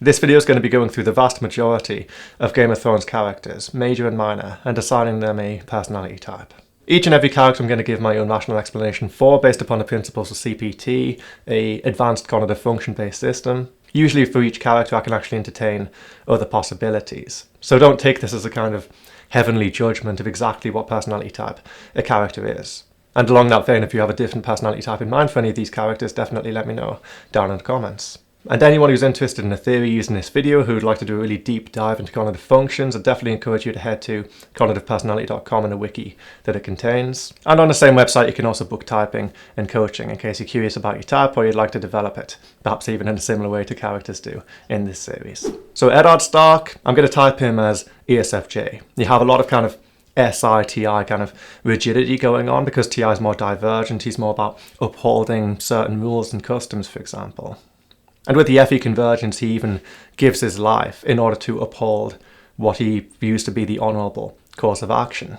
This video is going to be going through the vast majority of Game of Thrones characters, major and minor, and assigning them a personality type. Each and every character I'm going to give my own rational explanation for, based upon the principles of CPT, a advanced cognitive function-based system. Usually for each character I can actually entertain other possibilities. So don't take this as a kind of heavenly judgment of exactly what personality type a character is. And along that vein, if you have a different personality type in mind for any of these characters, definitely let me know down in the comments. And anyone who's interested in a theory using this video who would like to do a really deep dive into cognitive functions, I definitely encourage you to head to cognitivepersonality.com and the wiki that it contains. And on the same website you can also book typing and coaching in case you're curious about your type or you'd like to develop it, perhaps even in a similar way to characters do in this series. So Eddard Stark, I'm going to type him as ESFJ. You have a lot of kind of SI-TI kind of rigidity going on because TI is more divergent, he's more about upholding certain rules and customs, for example. And with the FE convergence, he even gives his life in order to uphold what he views to be the honourable course of action.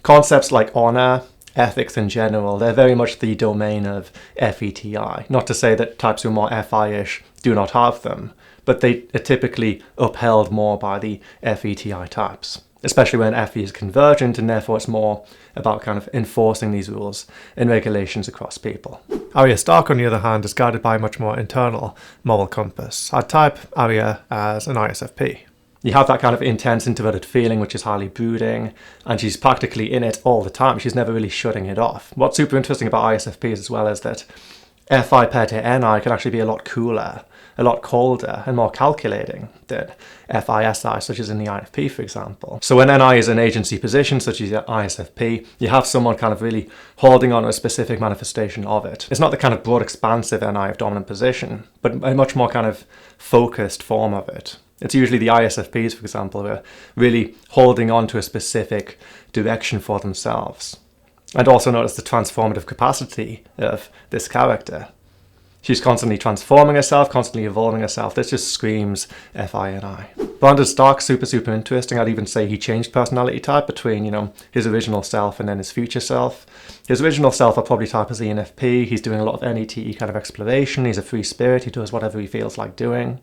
Concepts like honour, ethics in general, they're very much the domain of FETI. Not to say that types who are more FI-ish do not have them, but they are typically upheld more by the FETI types, especially when FE is convergent, and therefore it's more about kind of enforcing these rules and regulations across people. Arya Stark, on the other hand, is guided by a much more internal moral compass. I'd type Arya as an ISFP. You have that kind of intense introverted feeling which is highly brooding, and she's practically in it all the time. She's never really shutting it off. What's super interesting about ISFPs as well is that FI paired to NI can actually be a lot cooler, a lot colder and more calculating than FI-SI, such as in the INFP, for example. So when NI is in agency position, such as ISFP, you have someone kind of really holding on to a specific manifestation of it. It's not the kind of broad, expansive NI of dominant position, but a much more kind of focused form of it. It's usually the ISFPs, for example, who are really holding on to a specific direction for themselves. And also notice the transformative capacity of this character. She's constantly transforming herself, constantly evolving herself. This just screams FI-NI. Bran Stark, super interesting. I'd even say he changed personality type between, his original self and then his future self. His original self I'll probably type as ENFP. He's doing a lot of NETE kind of exploration. He's a free spirit. He does whatever he feels like doing.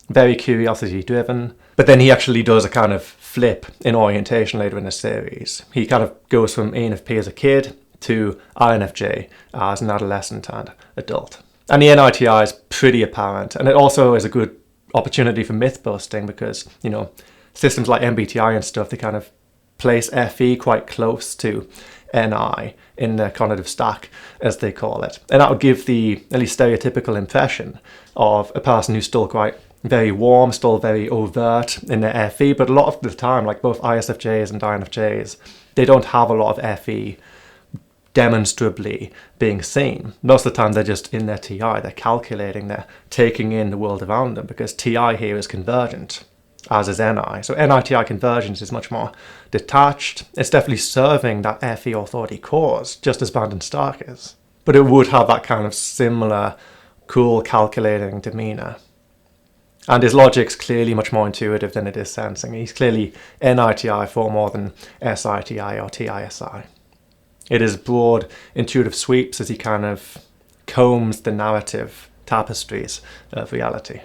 Very curiosity driven. But then he actually does a kind of flip in orientation later in the series. He kind of goes from ENFP as a kid to INFJ as an adolescent and adult. And the NITI is pretty apparent, and it also is a good opportunity for myth busting because, systems like MBTI and stuff, they kind of place FE quite close to NI in the cognitive stack, as they call it. And that would give the at least stereotypical impression of a person who's still quite very warm, still very overt in their FE, but a lot of the time, like both ISFJs and INFJs, they don't have a lot of FE demonstrably being seen. Most of the time they're just in their TI, they're calculating, they're taking in the world around them, because TI here is convergent, as is NI. So NI-TI convergence is much more detached. It's definitely serving that FE authority cause, just as Bran Stark is. But it would have that kind of similar, cool, calculating demeanour. And his logic's clearly much more intuitive than it is sensing. He's clearly NI-TI far more than SI-TI or TI-SI. It is broad, intuitive sweeps as he kind of combs the narrative tapestries of reality.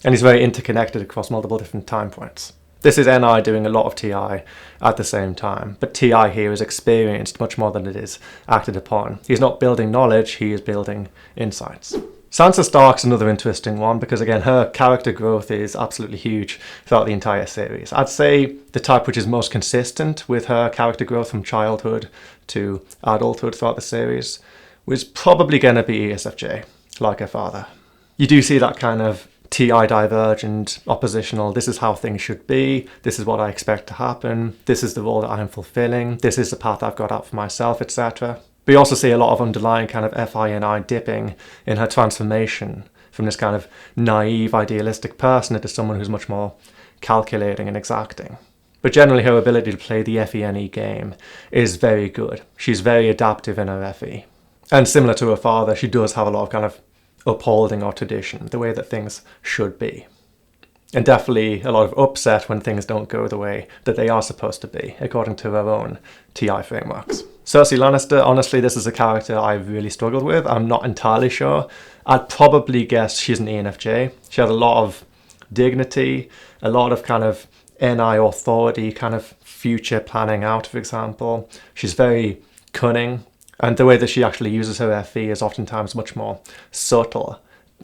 And he's very interconnected across multiple different time points. This is NI doing a lot of TI at the same time, but TI here is experienced much more than it is acted upon. He's not building knowledge, he is building insights. Sansa Stark's another interesting one because, again, her character growth is absolutely huge throughout the entire series. I'd say the type which is most consistent with her character growth from childhood to adulthood throughout the series was probably going to be ESFJ, like her father. You do see that kind of TI divergent, oppositional, this is how things should be, this is what I expect to happen, this is the role that I'm fulfilling, this is the path I've got out for myself, etc. We also see a lot of underlying kind of FI-NI dipping in her transformation from this kind of naive, idealistic person into someone who's much more calculating and exacting. But generally her ability to play the FE-NE game is very good. She's very adaptive in her FE. And similar to her father, she does have a lot of kind of upholding our tradition, the way that things should be. And definitely a lot of upset when things don't go the way that they are supposed to be, according to her own TI frameworks. Cersei Lannister, honestly, this is a character I've really struggled with. I'm not entirely sure. I'd probably guess she's an ENFJ. She had a lot of dignity, a lot of kind of NI authority, kind of future planning out, for example. She's very cunning, and the way that she actually uses her FE is oftentimes much more subtle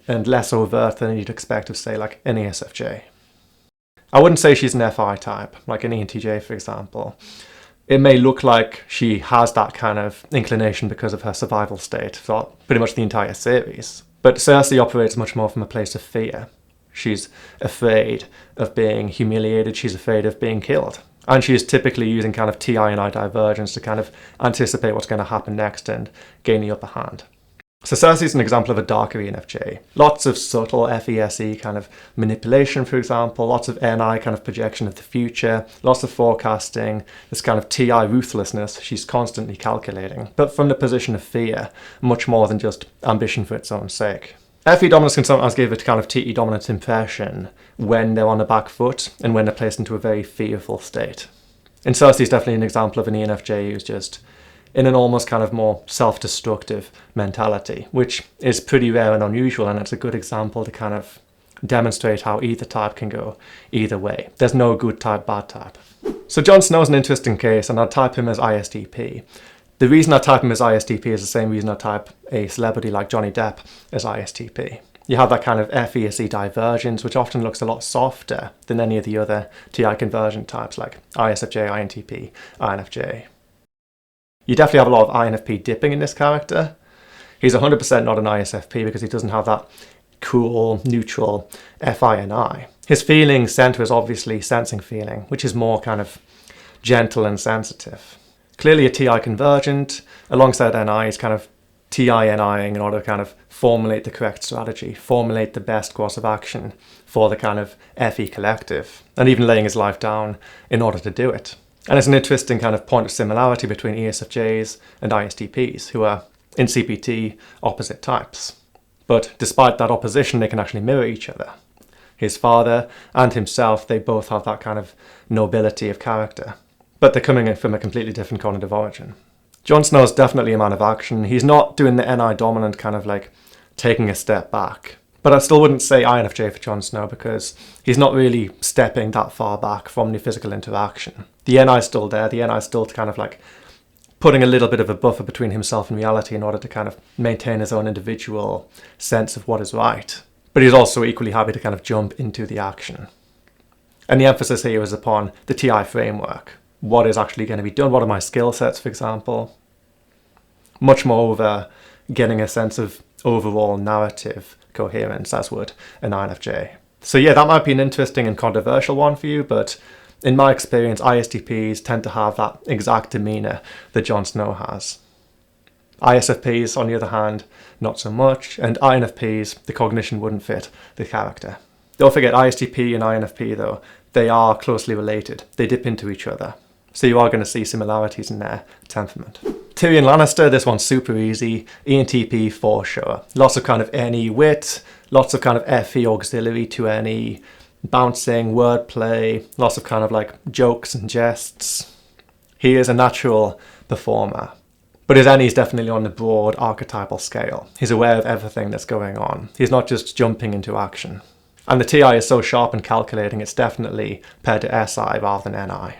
and less overt than you'd expect of, say, like an ESFJ. I wouldn't say she's an FI type, like an ENTJ, for example. It may look like she has that kind of inclination because of her survival state for pretty much the entire series. But Cersei operates much more from a place of fear. She's afraid of being humiliated, she's afraid of being killed. And she is typically using kind of TI and I divergence to kind of anticipate what's going to happen next and gain the upper hand. So Cersei is an example of a darker ENFJ. Lots of subtle FESE kind of manipulation, for example, lots of NI kind of projection of the future, lots of forecasting, this kind of TI ruthlessness, she's constantly calculating, but from the position of fear, much more than just ambition for its own sake. FE dominance can sometimes give a kind of TE dominant impression when they're on the back foot and when they're placed into a very fearful state. And Cersei is definitely an example of an ENFJ who's just in an almost kind of more self-destructive mentality, which is pretty rare and unusual, and it's a good example to kind of demonstrate how either type can go either way. There's no good type, bad type. So Jon Snow's an interesting case, and I'd type him as ISTP. The reason I type him as ISTP is the same reason I type a celebrity like Johnny Depp as ISTP. You have that kind of FESE divergence, which often looks a lot softer than any of the other TI conversion types like ISFJ, INTP, INFJ. You definitely have a lot of INFP dipping in this character. He's 100% not an ISFP because he doesn't have that cool, neutral FI. His feeling center is obviously sensing feeling, which is more kind of gentle and sensitive. Clearly a TI convergent, alongside NI is kind of TI-NIing in order to kind of formulate the correct strategy, formulate the best course of action for the kind of FE collective, and even laying his life down in order to do it. And it's an interesting kind of point of similarity between ESFJs and ISTPs, who are, in CPT, opposite types. But despite that opposition, they can actually mirror each other. His father and himself, they both have that kind of nobility of character. But they're coming in from a completely different cognitive origin. Jon Snow is definitely a man of action. He's not doing the NI dominant kind of like taking a step back. But I still wouldn't say INFJ for Jon Snow because he's not really stepping that far back from the physical interaction. The NI is still there. The NI is still kind of like putting a little bit of a buffer between himself and reality in order to kind of maintain his own individual sense of what is right. But he's also equally happy to kind of jump into the action. And the emphasis here is upon the TI framework. What is actually going to be done? What are my skill sets, for example? Much more over getting a sense of overall narrative coherence, as would an INFJ. So yeah, that might be an interesting and controversial one for you, but in my experience, ISTPs tend to have that exact demeanour that Jon Snow has. ISFPs, on the other hand, not so much, and INFPs, the cognition wouldn't fit the character. Don't forget, ISTP and INFP, though, they are closely related. They dip into each other. So you are going to see similarities in their temperament. Tyrion Lannister, this one's super easy. ENTP for sure. Lots of kind of NE wit, lots of kind of FE auxiliary to NE, bouncing, wordplay, lots of kind of like jokes and jests. He is a natural performer. But his NE is definitely on the broad archetypal scale. He's aware of everything that's going on. He's not just jumping into action. And the TI is so sharp and calculating, it's definitely paired to SI rather than NI.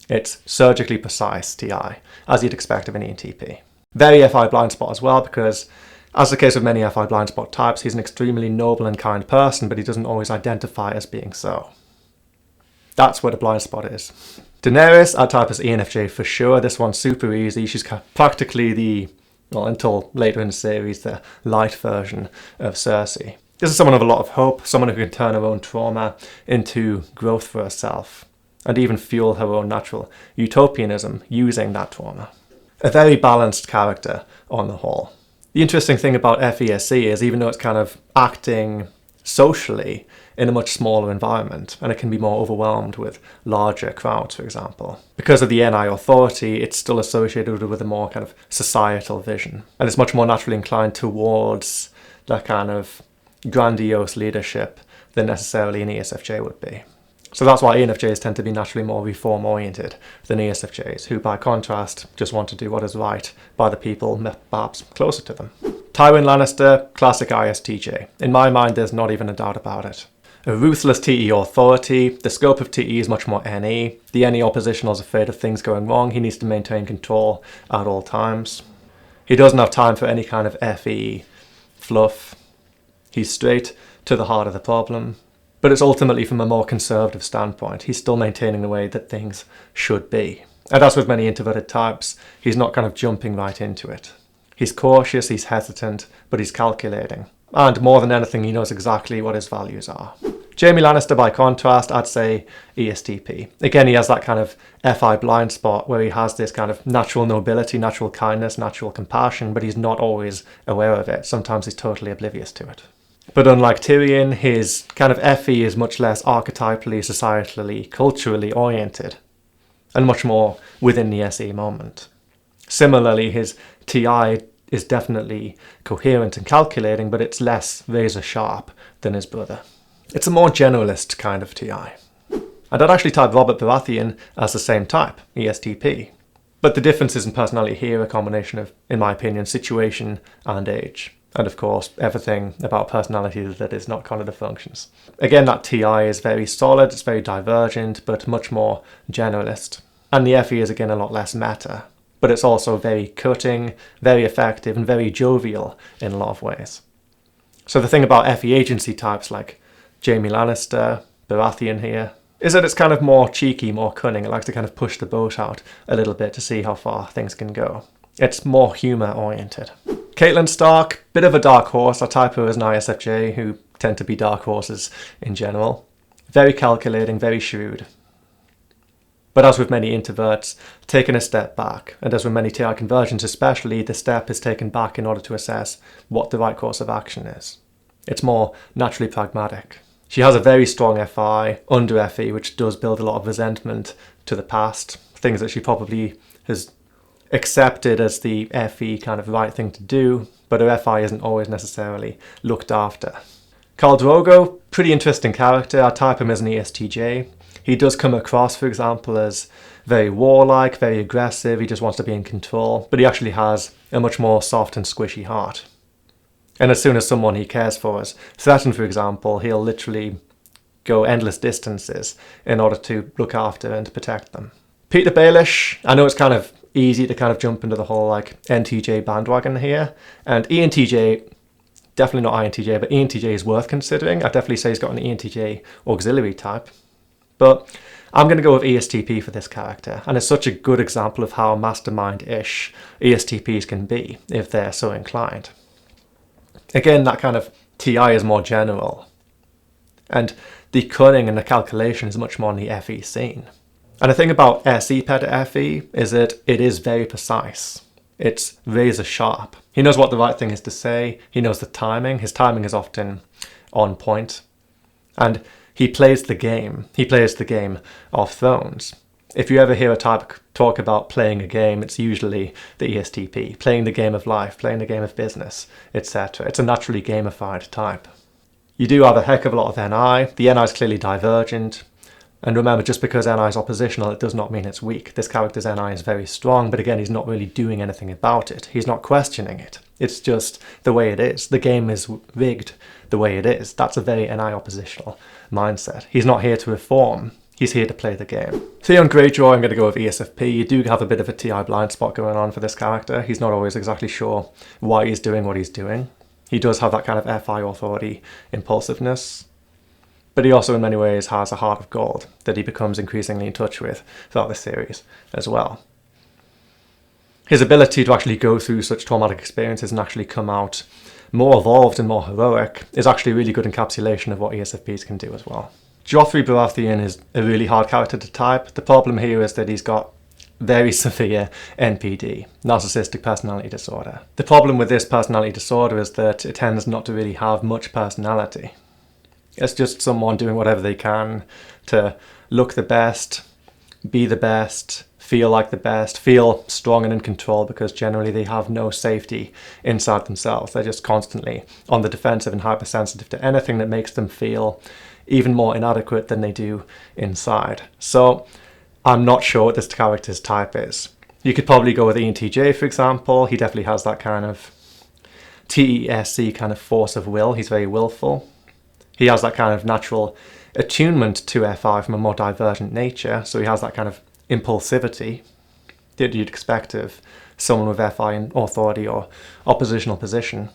It's surgically precise TI, as you'd expect of an ENTP. Very FI blind spot as well, because as the case of many FI blind spot types, he's an extremely noble and kind person, but he doesn't always identify as being so. That's where the blind spot is. Daenerys, I'd type as ENFJ for sure. This one's super easy. She's practically the, well, until later in the series, the light version of Cersei. This is someone of a lot of hope, someone who can turn her own trauma into growth for herself, and even fuel her own natural utopianism using that trauma. A very balanced character on the whole. The interesting thing about FESC is, even though it's kind of acting socially in a much smaller environment, and it can be more overwhelmed with larger crowds, for example, because of the NI authority, it's still associated with a more kind of societal vision, and it's much more naturally inclined towards that kind of grandiose leadership than necessarily an ESFJ would be. So that's why ENFJs tend to be naturally more reform-oriented than ESFJs, who by contrast just want to do what is right by the people perhaps closer to them. Tywin Lannister, classic ISTJ. In my mind, there's not even a doubt about it. A ruthless TE authority. The scope of TE is much more NE. The NE oppositional is afraid of things going wrong. He needs to maintain control at all times. He doesn't have time for any kind of FE fluff. He's straight to the heart of the problem. But it's ultimately from a more conservative standpoint. He's still maintaining the way that things should be. And as with many introverted types, he's not kind of jumping right into it. He's cautious, he's hesitant, but he's calculating. And more than anything, he knows exactly what his values are. Jaime Lannister, by contrast, I'd say ESTP. Again, he has that kind of FI blind spot where he has this kind of natural nobility, natural kindness, natural compassion, but he's not always aware of it. Sometimes he's totally oblivious to it. But unlike Tyrion, his kind of FE is much less archetypally, societally, culturally oriented, and much more within the SE moment. Similarly, his TI is definitely coherent and calculating, but it's less razor sharp than his brother. It's a more generalist kind of TI. And I'd actually type Robert Baratheon as the same type, ESTP. But the differences in personality here are a combination of, in my opinion, situation and age. And of course, everything about personality that is not cognitive functions. Again, that TI is very solid, it's very divergent, but much more generalist. And the FE is again a lot less meta. But it's also very cutting, very effective, and very jovial in a lot of ways. So the thing about FE agency types like Jaime Lannister, Baratheon here, is that it's kind of more cheeky, more cunning. It likes to kind of push the boat out a little bit to see how far things can go. It's more humour oriented. Catelyn Stark, bit of a dark horse. I type her as an ISFJ, who tend to be dark horses in general. Very calculating, very shrewd. But as with many introverts, taking a step back, and as with many TI conversions especially, the step is taken back in order to assess what the right course of action is. It's more naturally pragmatic. She has a very strong FI under FE, which does build a lot of resentment to the past, things that she probably has accepted as the FE kind of right thing to do, but her FI isn't always necessarily looked after. Karl Drogo, pretty interesting character. I type him as an ESTJ. He does come across, for example, as very warlike, very aggressive, he just wants to be in control, but he actually has a much more soft and squishy heart. And as soon as someone he cares for is threatened, for example, he'll literally go endless distances in order to look after and protect them. Petyr Baelish, I know it's kind of easy to kind of jump into the whole like NTJ bandwagon here, and ENTJ, definitely not INTJ, but ENTJ is worth considering. I'd definitely say he's got an ENTJ auxiliary type. But I'm going to go with ESTP for this character, and it's such a good example of how mastermind-ish ESTPs can be if they're so inclined. Again, that kind of TI is more general, and the cunning and the calculation is much more in the FE scene. And the thing about SE Petyr FE is that it is very precise. It's razor sharp. He knows what the right thing is to say, he knows the timing, his timing is often on point, and he plays the game. He plays the game of Thrones. If you ever hear a type talk about playing a game, it's usually the ESTP, playing the game of life, playing the game of business, etc. It's a naturally gamified type. You do have a heck of a lot of NI. The NI is clearly divergent. And remember, just because NI is oppositional, it does not mean it's weak. This character's NI is very strong, but again, he's not really doing anything about it. He's not questioning it. It's just the way it is. The game is rigged the way it is. That's a very NI oppositional mindset. He's not here to reform. He's here to play the game. Theon Greyjoy, I'm going to go with ESFP. You do have a bit of a TI blind spot going on for this character. He's not always exactly sure why he's doing what he's doing. He does have that kind of FI authority impulsiveness. But he also in many ways has a heart of gold that he becomes increasingly in touch with throughout the series as well. His ability to actually go through such traumatic experiences and actually come out more evolved and more heroic is actually a really good encapsulation of what ESFPs can do as well. Joffrey Baratheon is a really hard character to type. The problem here is that he's got very severe NPD, narcissistic personality disorder. The problem with this personality disorder is that it tends not to really have much personality. It's just someone doing whatever they can to look the best, be the best, feel like the best, feel strong and in control, because generally they have no safety inside themselves. They're just constantly on the defensive and hypersensitive to anything that makes them feel even more inadequate than they do inside. So I'm not sure what this character's type is. You could probably go with ENTJ, for example. He definitely has that kind of TESC kind of force of will. He's very willful. He has that kind of natural attunement to FI from a more divergent nature, so he has that kind of impulsivity that you'd expect of someone with FI in authority or oppositional position.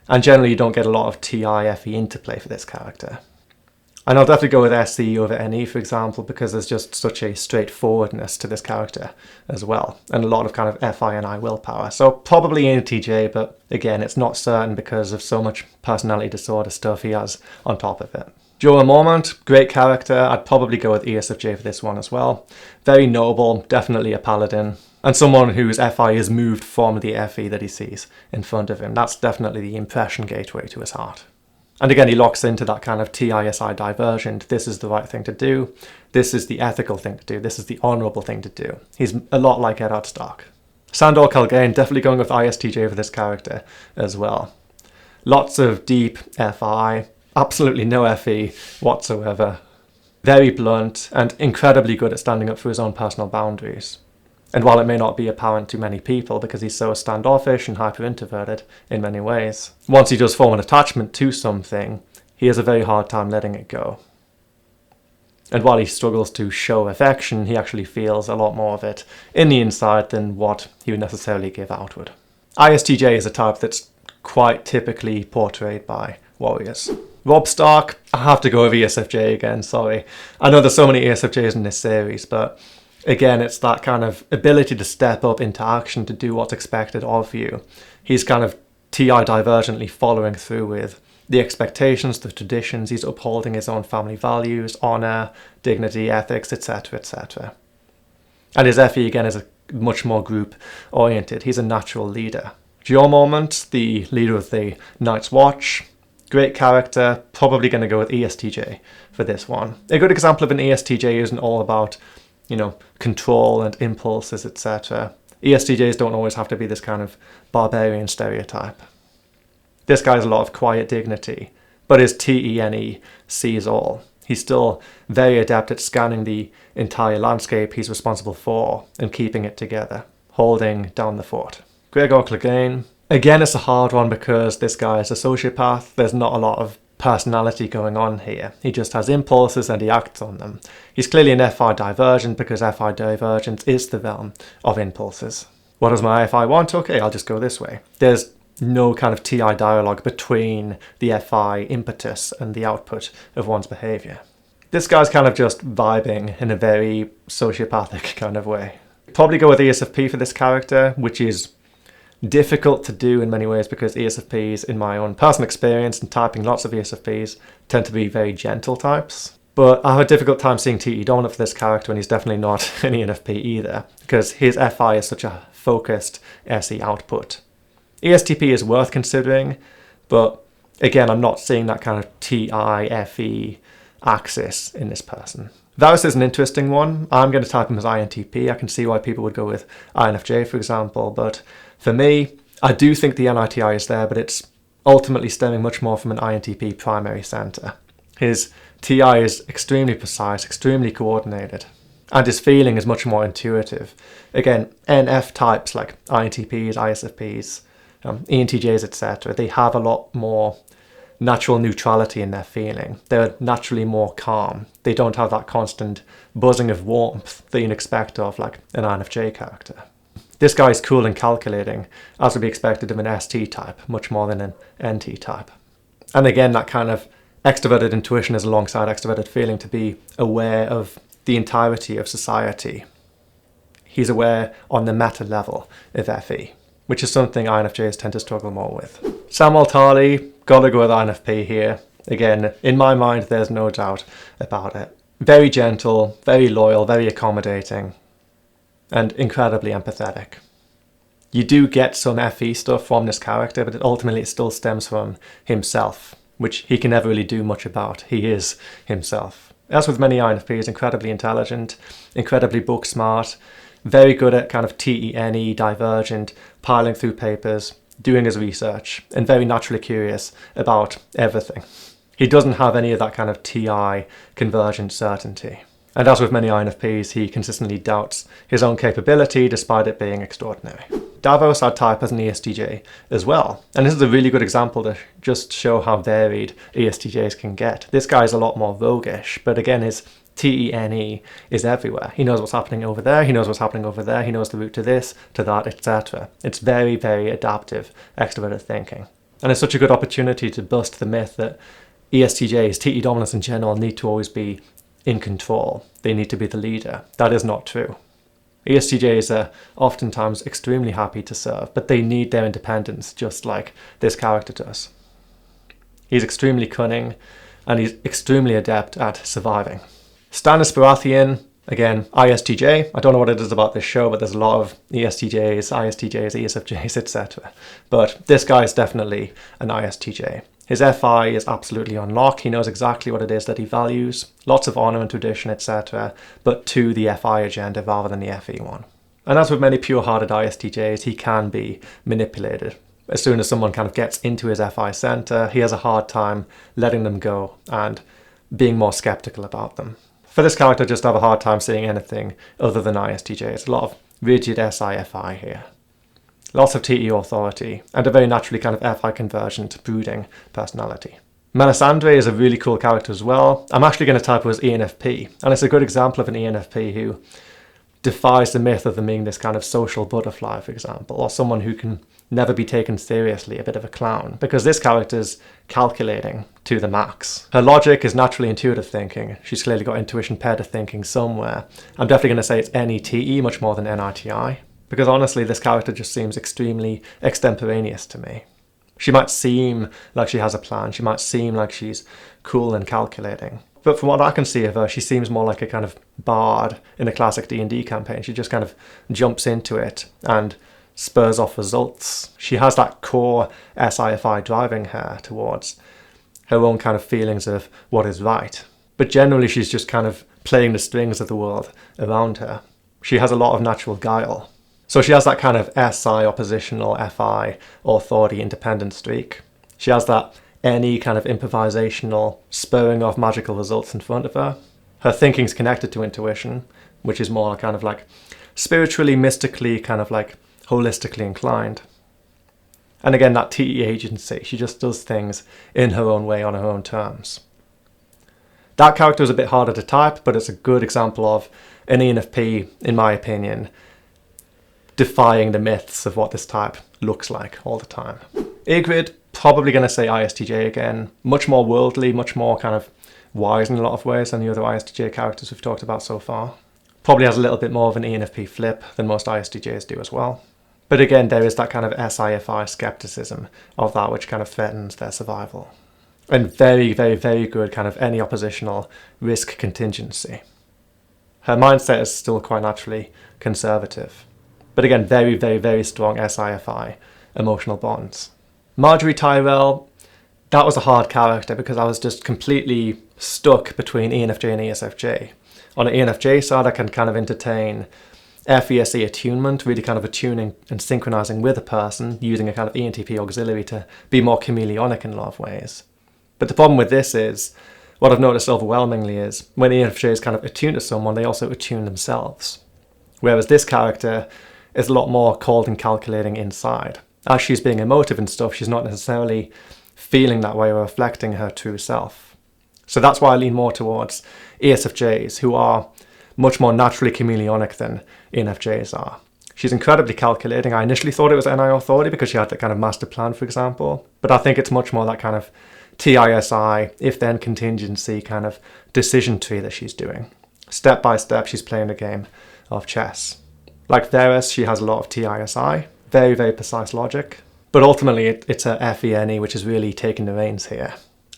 And generally you don't get a lot of TI-FE interplay for this character. And I'll definitely go with SE over NE, for example, because there's just such a straightforwardness to this character as well, and a lot of kind of FI and I willpower. So probably INTJ, but again, it's not certain because of so much personality disorder stuff he has on top of it. Jeor Mormont, great character. I'd probably go with ESFJ for this one as well. Very noble, definitely a paladin, and someone whose FI is moved from the FE that he sees in front of him. That's definitely the impression gateway to his heart. And again, he locks into that kind of TISI divergent. This is the right thing to do. This is the ethical thing to do. This is the honourable thing to do. He's a lot like Arya Stark. Sandor Clegane, definitely going with ISTJ for this character as well. Lots of deep FI, absolutely no FE whatsoever. Very blunt and incredibly good at standing up for his own personal boundaries. And while it may not be apparent to many people because he's so standoffish and hyper-introverted in many ways, once he does form an attachment to something, he has a very hard time letting it go. And while he struggles to show affection, he actually feels a lot more of it in the inside than what he would necessarily give outward. ISTJ is a type that's quite typically portrayed by warriors. Robb Stark, I have to go with ESFJ again, sorry. I know there's so many ESFJs in this series, but again, it's that kind of ability to step up into action, to do what's expected of you. He's kind of TI divergently following through with the expectations, the traditions. He's upholding his own family values, honour, dignity, ethics, etc, etc. And his FE, again, is much more group-oriented. He's a natural leader. Jeor Mormont, the leader of the Night's Watch, great character, probably going to go with ESTJ for this one. A good example of an ESTJ isn't all about, control and impulses, etc. ESTJs don't always have to be this kind of barbarian stereotype. This guy has a lot of quiet dignity, but his TENE sees all. He's still very adept at scanning the entire landscape he's responsible for and keeping it together, holding down the fort. Gregor Clegane, again, it's a hard one because this guy is a sociopath. There's not a lot of personality going on here. He just has impulses and he acts on them. He's clearly an FI divergent because FI divergence is the realm of impulses. What does my FI want? Okay, I'll just go this way. There's no kind of TI dialogue between the FI impetus and the output of one's behaviour. This guy's kind of just vibing in a very sociopathic kind of way. Probably go with ESFP for this character, which is difficult to do in many ways because ESFPs, in my own personal experience and typing lots of ESFPs, tend to be very gentle types. But I have a difficult time seeing TE dominant for this character, and he's definitely not an ENFP either because his FI is such a focused SE output. ESTP is worth considering, but again, I'm not seeing that kind of TI-FE axis in this person. Davos is an interesting one. I'm going to type him as INTP. I can see why people would go with INFJ, for example, but for me, I do think the NITI is there, but it's ultimately stemming much more from an INTP primary centre. His TI is extremely precise, extremely coordinated, and his feeling is much more intuitive. Again, NF types like INTPs, ISFPs, ENTJs, etc., they have a lot more natural neutrality in their feeling. They're naturally more calm. They don't have that constant buzzing of warmth that you'd expect of like an INFJ character. This guy is cool and calculating, as would be expected of an ST type, much more than an NT type. And again, that kind of extroverted intuition is alongside extroverted feeling to be aware of the entirety of society. He's aware on the meta level of FE, which is something INFJs tend to struggle more with. Samwell Tarly, gotta go with INFP here. Again, in my mind, there's no doubt about it. Very gentle, very loyal, very accommodating, and incredibly empathetic. You do get some FE stuff from this character, but ultimately it still stems from himself, which he can never really do much about. He is himself. As with many INFPs, incredibly intelligent, incredibly book smart, very good at kind of TENE, divergent, piling through papers, doing his research, and very naturally curious about everything. He doesn't have any of that kind of TI convergent certainty. And as with many INFPs, he consistently doubts his own capability despite it being extraordinary. Davos had type as an ESTJ as well, and this is a really good example to just show how varied ESTJs can get. This guy is a lot more roguish, but again his TENE is everywhere. He knows what's happening over there, he knows what's happening over there, he knows the route to this, to that, etc. It's very, very adaptive, extroverted thinking. And it's such a good opportunity to bust the myth that ESTJs, TE dominants in general, need to always be in control. They need to be the leader. That is not true. ESTJs are oftentimes extremely happy to serve, but they need their independence just like this character does. He's extremely cunning and he's extremely adept at surviving. Stannis Baratheon, again, ISTJ. I don't know what it is about this show, but there's a lot of ESTJs, ISTJs, ESFJs, etc. But this guy is definitely an ISTJ. His FI is absolutely on lock. He knows exactly what it is that he values. Lots of honor and tradition, etc. But to the FI agenda rather than the FE one. And as with many pure-hearted ISTJs, he can be manipulated. As soon as someone kind of gets into his FI center, he has a hard time letting them go and being more skeptical about them. For this character, just have a hard time seeing anything other than ISTJs. A lot of rigid SI-FI here. Lots of TE authority, and a very naturally kind of FI convergent brooding personality. Melisandre is a really cool character as well. I'm actually going to type her as ENFP, and it's a good example of an ENFP who defies the myth of them being this kind of social butterfly, for example, or someone who can never be taken seriously, a bit of a clown, because this character's calculating to the max. Her logic is naturally intuitive thinking. She's clearly got intuition paired to thinking somewhere. I'm definitely going to say it's NETE much more than NITI. Because honestly, this character just seems extremely extemporaneous to me. She might seem like she has a plan, she might seem like she's cool and calculating. But from what I can see of her, she seems more like a kind of bard in a classic D&D campaign. She just kind of jumps into it and spurs off results. She has that core SIFI driving her towards her own kind of feelings of what is right. But generally, she's just kind of playing the strings of the world around her. She has a lot of natural guile. So she has that kind of SI, oppositional, FI, authority, independent streak. She has that any kind of improvisational, spurring off magical results in front of her. Her thinking's connected to intuition, which is more kind of like spiritually, mystically, kind of like holistically inclined. And again, that TE agency, she just does things in her own way, on her own terms. That character is a bit harder to type, but it's a good example of an ENFP, in my opinion, defying the myths of what this type looks like all the time. Ygritte, probably going to say ISTJ again. Much more worldly, much more kind of wise in a lot of ways than the other ISTJ characters we've talked about so far. Probably has a little bit more of an ENFP flip than most ISTJs do as well. But again, there is that kind of SIFI skepticism of that which kind of threatens their survival. And very, very, very good kind of any oppositional risk contingency. Her mindset is still quite naturally conservative. But again, very, very, very strong SIFI emotional bonds. Margaery Tyrell, that was a hard character because I was just completely stuck between ENFJ and ESFJ. On the ENFJ side, I can kind of entertain FESE attunement, really kind of attuning and synchronizing with a person, using a kind of ENTP auxiliary to be more chameleonic in a lot of ways. But the problem with this is, what I've noticed overwhelmingly is, when ENFJs kind of attune to someone, they also attune themselves. Whereas this character is a lot more cold and calculating inside. As she's being emotive and stuff, she's not necessarily feeling that way or reflecting her true self. So that's why I lean more towards ESFJs, who are much more naturally chameleonic than ENFJs are. She's incredibly calculating. I initially thought it was NI authority because she had that kind of master plan, for example. But I think it's much more that kind of TISI, if-then contingency kind of decision tree that she's doing. Step by step, she's playing a game of chess. Like Varys, she has a lot of TISI, very, very precise logic. But ultimately, it's her FENE, which is really taking the reins here.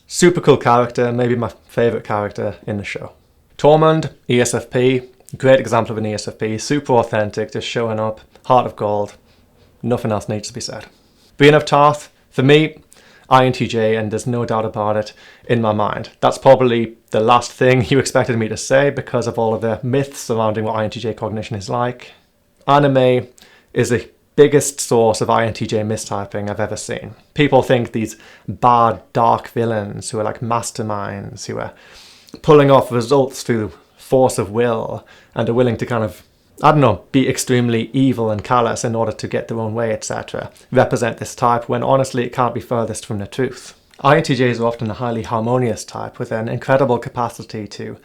Super cool character, maybe my favourite character in the show. Tormund, ESFP, great example of an ESFP, super authentic, just showing up, heart of gold, nothing else needs to be said. Brienne of Tarth, for me, INTJ, and there's no doubt about it in my mind. That's probably the last thing you expected me to say because of all of the myths surrounding what INTJ cognition is like. Anime is the biggest source of INTJ mistyping I've ever seen. People think these bad, dark villains who are like masterminds, who are pulling off results through force of will and are willing to kind of, I don't know, be extremely evil and callous in order to get their own way, etc., represent this type when honestly it can't be furthest from the truth. INTJs are often a highly harmonious type with an incredible capacity to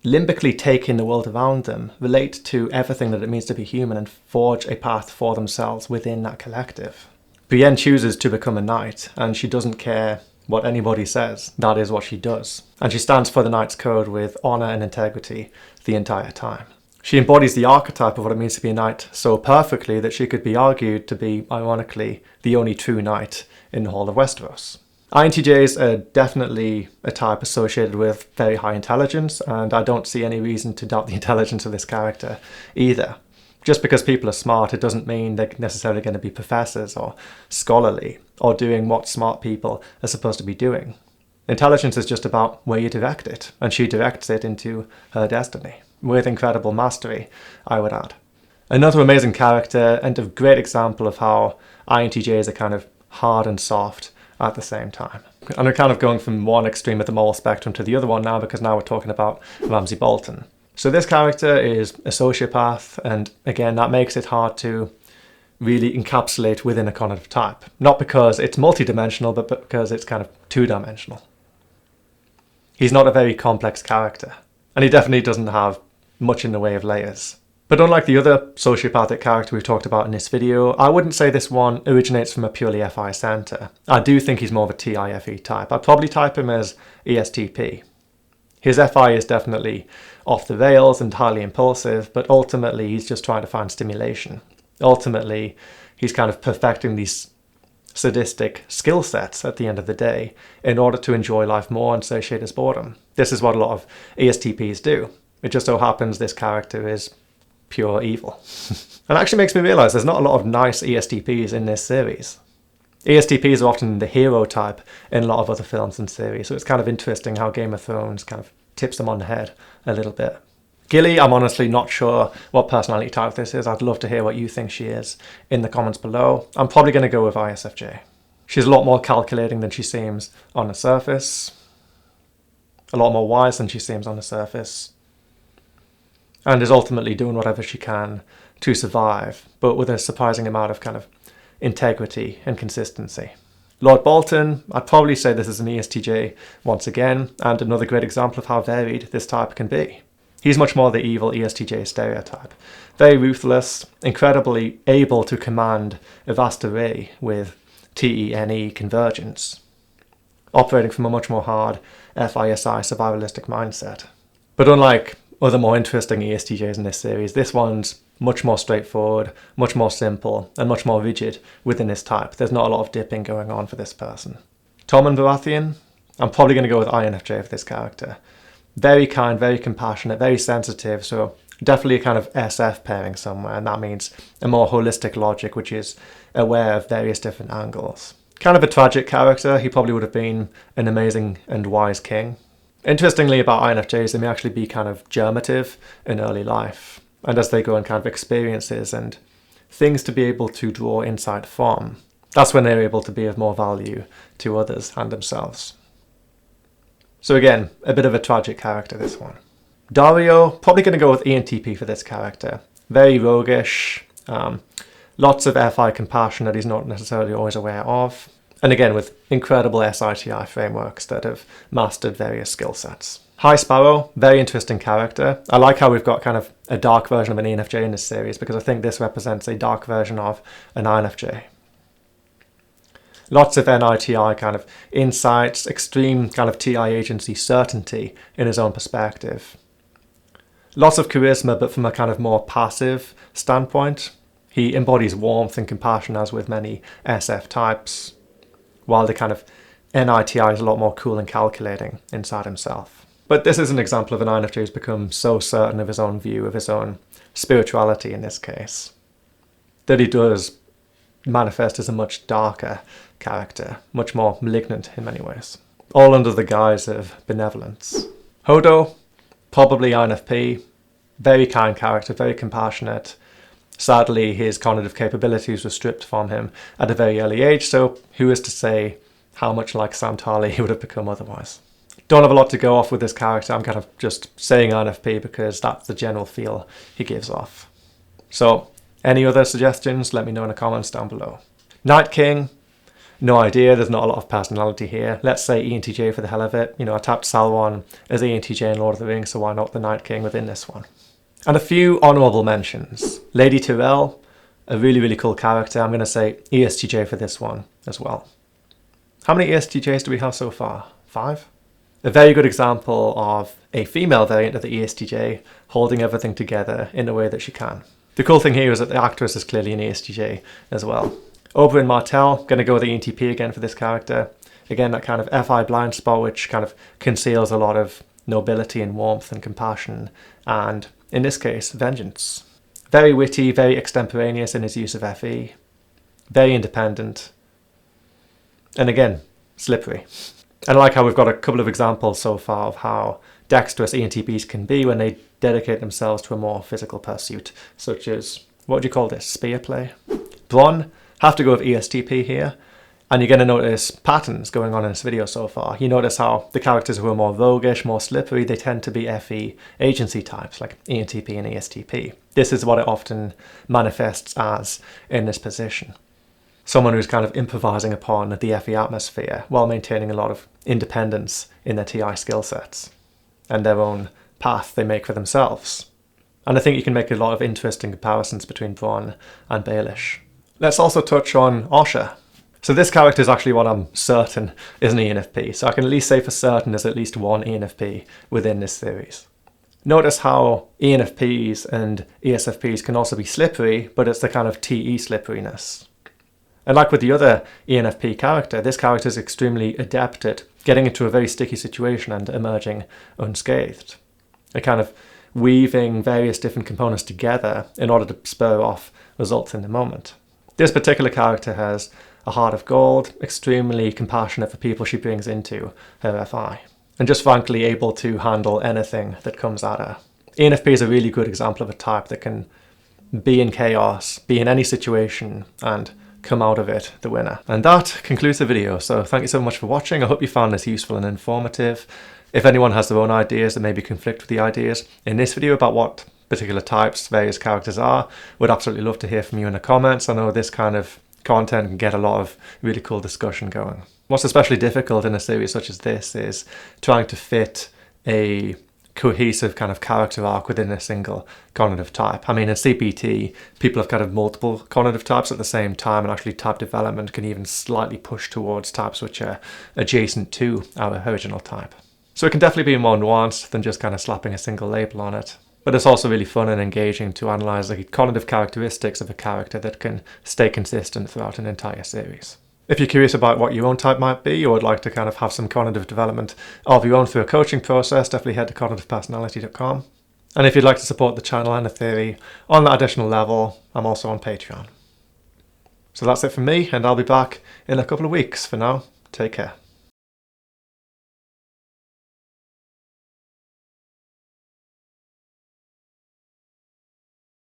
limbically take in the world around them, relate to everything that it means to be human, and forge a path for themselves within that collective. Brienne chooses to become a knight, and she doesn't care what anybody says. That is what she does. And she stands for the knight's code with honour and integrity the entire time. She embodies the archetype of what it means to be a knight so perfectly that she could be argued to be, ironically, the only true knight in the whole of Westeros. INTJs are definitely a type associated with very high intelligence, and I don't see any reason to doubt the intelligence of this character either. Just because people are smart, it doesn't mean they're necessarily going to be professors or scholarly or doing what smart people are supposed to be doing. Intelligence is just about where you direct it, and she directs it into her destiny, with incredible mastery, I would add. Another amazing character and a great example of how INTJs are kind of hard and soft at the same time. And we're kind of going from one extreme of the moral spectrum to the other one now, because now we're talking about Ramsay Bolton. So this character is a sociopath, and again, that makes it hard to really encapsulate within a cognitive type. Not because it's multidimensional, but because it's kind of two-dimensional. He's not a very complex character, and he definitely doesn't have much in the way of layers. But unlike the other sociopathic character we've talked about in this video, I wouldn't say this one originates from a purely FI center. I do think he's more of a TIFE type. I'd probably type him as ESTP. His FI is definitely off the rails and highly impulsive, but ultimately he's just trying to find stimulation. Ultimately, he's kind of perfecting these sadistic skill sets at the end of the day in order to enjoy life more and satiate his boredom. This is what a lot of ESTPs do. It just so happens this character is pure evil. And actually makes me realise there's not a lot of nice ESTPs in this series. ESTPs are often the hero type in a lot of other films and series, so it's kind of interesting how Game of Thrones kind of tips them on the head a little bit. Gilly, I'm honestly not sure what personality type this is. I'd love to hear what you think she is in the comments below. I'm probably going to go with ISFJ. She's a lot more calculating than she seems on the surface. A lot more wise than she seems on the surface. And is ultimately doing whatever she can to survive, but with a surprising amount of kind of integrity and consistency. Lord Bolton, I'd probably say this is an ESTJ once again, and another great example of how varied this type can be. He's much more the evil ESTJ stereotype. Very ruthless, incredibly able to command a vast array with TENE convergence, operating from a much more hard FISI survivalistic mindset. But unlike other more interesting ESTJs in this series, this one's much more straightforward, much more simple, and much more rigid within this type. There's not a lot of dipping going on for this person. Tommon Baratheon, I'm probably going to go with INFJ for this character. Very kind, very compassionate, very sensitive, so definitely a kind of SF pairing somewhere, and that means a more holistic logic which is aware of various different angles. Kind of a tragic character. He probably would have been an amazing and wise king. Interestingly about INFJs, they may actually be kind of germinative in early life, and as they go in kind of experiences and things to be able to draw insight from, that's when they're able to be of more value to others and themselves. So again, a bit of a tragic character, this one. Daario, probably going to go with ENTP for this character. Very roguish, lots of FI compassion that he's not necessarily always aware of. And again, with incredible SITI frameworks that have mastered various skill sets. High Sparrow, very interesting character. I like how we've got kind of a dark version of an ENFJ in this series, because I think this represents a dark version of an INFJ. Lots of NITI kind of insights, extreme kind of TI agency certainty in his own perspective. Lots of charisma, but from a kind of more passive standpoint. He embodies warmth and compassion, as with many SF types, while the kind of NITI is a lot more cool and calculating inside himself. But this is an example of an INFJ who's become so certain of his own view, of his own spirituality in this case, that he does manifest as a much darker character, much more malignant in many ways, all under the guise of benevolence. Hodo, probably INFP, very kind character, very compassionate. Sadly, his cognitive capabilities were stripped from him at a very early age, so who is to say how much like Sam Tarly he would have become otherwise? Don't have a lot to go off with this character. I'm kind of just saying INFP because that's the general feel he gives off. So, any other suggestions? Let me know in the comments down below. Night King, no idea. There's not a lot of personality here. Let's say ENTJ for the hell of it. You know, I tapped Sauron as ENTJ in Lord of the Rings, so why not the Night King within this one? And a few honourable mentions. Lady Tyrell, a really, really cool character. I'm going to say ESTJ for this one as well. How many ESTJs do we have so far? 5? A very good example of a female variant of the ESTJ holding everything together in a way that she can. The cool thing here is that the actress is clearly an ESTJ as well. Oberyn Martell, going to go with the ENTP again for this character. Again, that kind of FI blind spot which kind of conceals a lot of nobility and warmth and compassion, and in this case, vengeance. Very witty, very extemporaneous in his use of FE. Very independent. And again, slippery. And I like how we've got a couple of examples so far of how dexterous ENTPs can be when they dedicate themselves to a more physical pursuit, such as, what do you call this, spear play? Bronn, have to go with ESTP here, and you're going to notice patterns going on in this video so far. You notice how the characters who are more roguish, more slippery, they tend to be FE agency types, like ENTP and ESTP. This is what it often manifests as in this position. Someone who's kind of improvising upon the FE atmosphere while maintaining a lot of independence in their TI skill sets and their own path they make for themselves. And I think you can make a lot of interesting comparisons between Bronn and Baelish. Let's also touch on Osha. So this character is actually what I'm certain is an ENFP, so I can at least say for certain there's at least one ENFP within this series. Notice how ENFPs and ESFPs can also be slippery, but it's the kind of TE slipperiness. And like with the other ENFP character, this character is extremely adept at getting into a very sticky situation and emerging unscathed. A kind of weaving various different components together in order to spur off results in the moment. This particular character has a heart of gold, extremely compassionate for people she brings into her FI, and just frankly able to handle anything that comes at her. ENFP is a really good example of a type that can be in chaos, be in any situation, and come out of it the winner. And that concludes the video, so thank you so much for watching. I hope you found this useful and informative. If anyone has their own ideas that maybe conflict with the ideas in this video about what particular types various characters are, would absolutely love to hear from you in the comments. I know this kind of content can get a lot of really cool discussion going. What's especially difficult in a series such as this is trying to fit a cohesive kind of character arc within a single cognitive type. I mean, in CPT, people have kind of multiple cognitive types at the same time, and actually type development can even slightly push towards types which are adjacent to our original type. So it can definitely be more nuanced than just kind of slapping a single label on it. But it's also really fun and engaging to analyse the cognitive characteristics of a character that can stay consistent throughout an entire series. If you're curious about what your own type might be, or would like to kind of have some cognitive development of your own through a coaching process, definitely head to cognitivepersonality.com. And if you'd like to support the channel and the theory on that additional level, I'm also on Patreon. So that's it from me, and I'll be back in a couple of weeks. For now, take care.